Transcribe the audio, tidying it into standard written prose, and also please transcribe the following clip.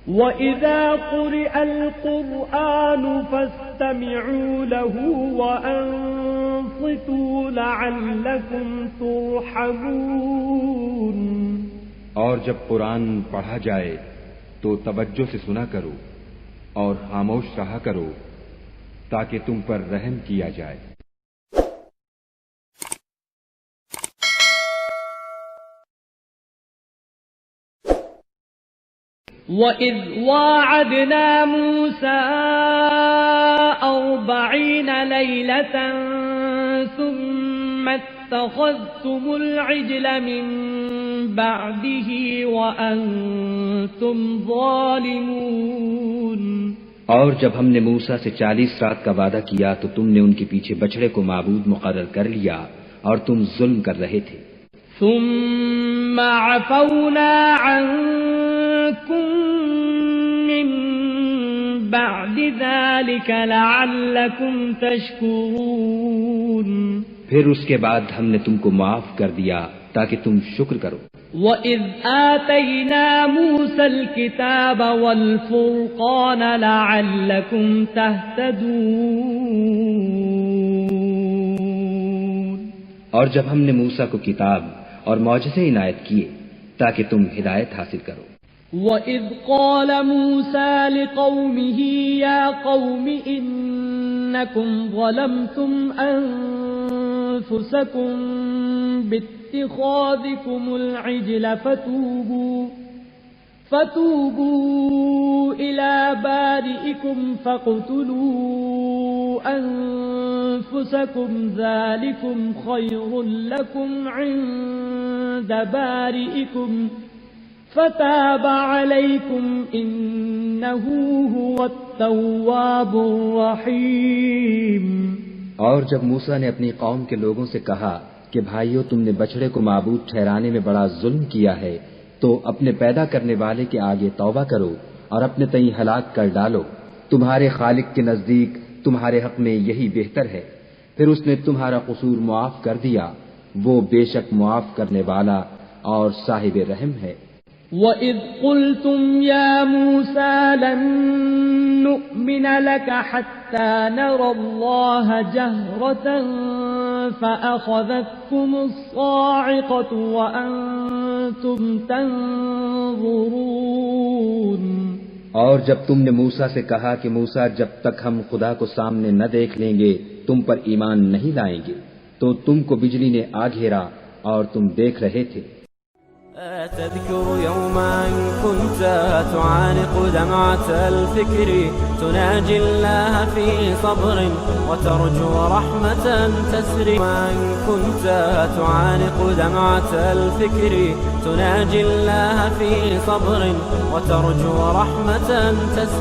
وَإِذَا قُرِئَ الْقُرْآنُ فَاسْتَمِعُوا لَهُ وَأَنصِتُوا لَعَلَّكُمْ تُرْحَمُونَ۔ اور جب قرآن پڑھا جائے تو توجہ سے سنا کرو اور خاموش رہا کرو تاکہ تم پر رحم کیا جائے۔ وَإِذْ وَاعَدْنَا مُوسَىٰ 40 لَيْلَةً ثُمَّ اتَّخَذْتُمُ الْعِجْلَ مِن بَعْدِهِ وَأَنتُمْ ظَالِمُونَ۔ اور جب ہم نے موسیٰ سے 40 رات کا وعدہ کیا تو تم نے ان کے پیچھے بچڑے کو معبود مقرر کر لیا اور تم ظلم کر رہے تھے۔ ثُمَّ عَفَوْنَا عَنكُم مِّن بَعْدِ ذَلِكَ لَعَلَّكُمْ تَشْكُرُونَ۔ پھر اس کے بعد ہم نے تم کو معاف کر دیا تاکہ تم شکر کرو۔ وَإِذْ آتَيْنَا مُوسَى الْكِتَابَ وَالْفُرْقَانَ لَعَلَّكُمْ تَهْتَدُونَ۔ اور جب ہم نے موسیٰ کو کتاب اور معجزے عنایت کیے تاکہ تم ہدایت حاصل کرو۔ وَإِذْ قَالَ مُوسَى لِقَوْمِهِ يَا قَوْمِ إِنَّكُمْ ظَلَمْتُمْ أَنفُسَكُمْ بِاتِّخَاذِكُمُ الْعِجْلَ فَتُوبُوا إِلَى بَارِئِكُمْ فَاقْتُلُوا أَنفُسَكُمْ ذَلِكُمْ خَيْرٌ لَكُمْ عِندَ بَارِئِكُمْ فَتَابَ عَلَيْكُمْ إِنَّهُ هُوَ التَّوَّابُ الرَّحِيمُ۔ اور جب موسیٰ نے اپنی قوم کے لوگوں سے کہا کہ بھائیو تم نے بچڑے کو معبود ٹھہرانے میں بڑا ظلم کیا ہے تو اپنے پیدا کرنے والے کے آگے توبہ کرو اور اپنے تئیں ہلاک کر ڈالو، تمہارے خالق کے نزدیک تمہارے حق میں یہی بہتر ہے۔ پھر اس نے تمہارا قصور معاف کر دیا، وہ بے شک معاف کرنے والا اور صاحب رحم ہے۔ وَإِذْ قُلْتُمْ يَا مُوسَى لَن نُّؤْمِنَ لَكَ حَتَّى نَرَى اللَّهَ جَهْرَةً فَأَخَذَتْكُمُ الصَّاعِقَةُ وَأَنتُمْ تَنظُرُونَ۔ اور جب تم نے موسیٰ سے کہا کہ موسیٰ جب تک ہم خدا کو سامنے نہ دیکھ لیں گے تم پر ایمان نہیں لائیں گے، تو تم کو بجلی نے آ گھیرا اور تم دیکھ رہے تھے۔ تذكر يوما كنت تعانق دمعة الفكر تناجي الله في صبر وترجو رحمة تسري كنت تعانق دمعة الفكر تناجي الله في صبر وترجو رحمة تسري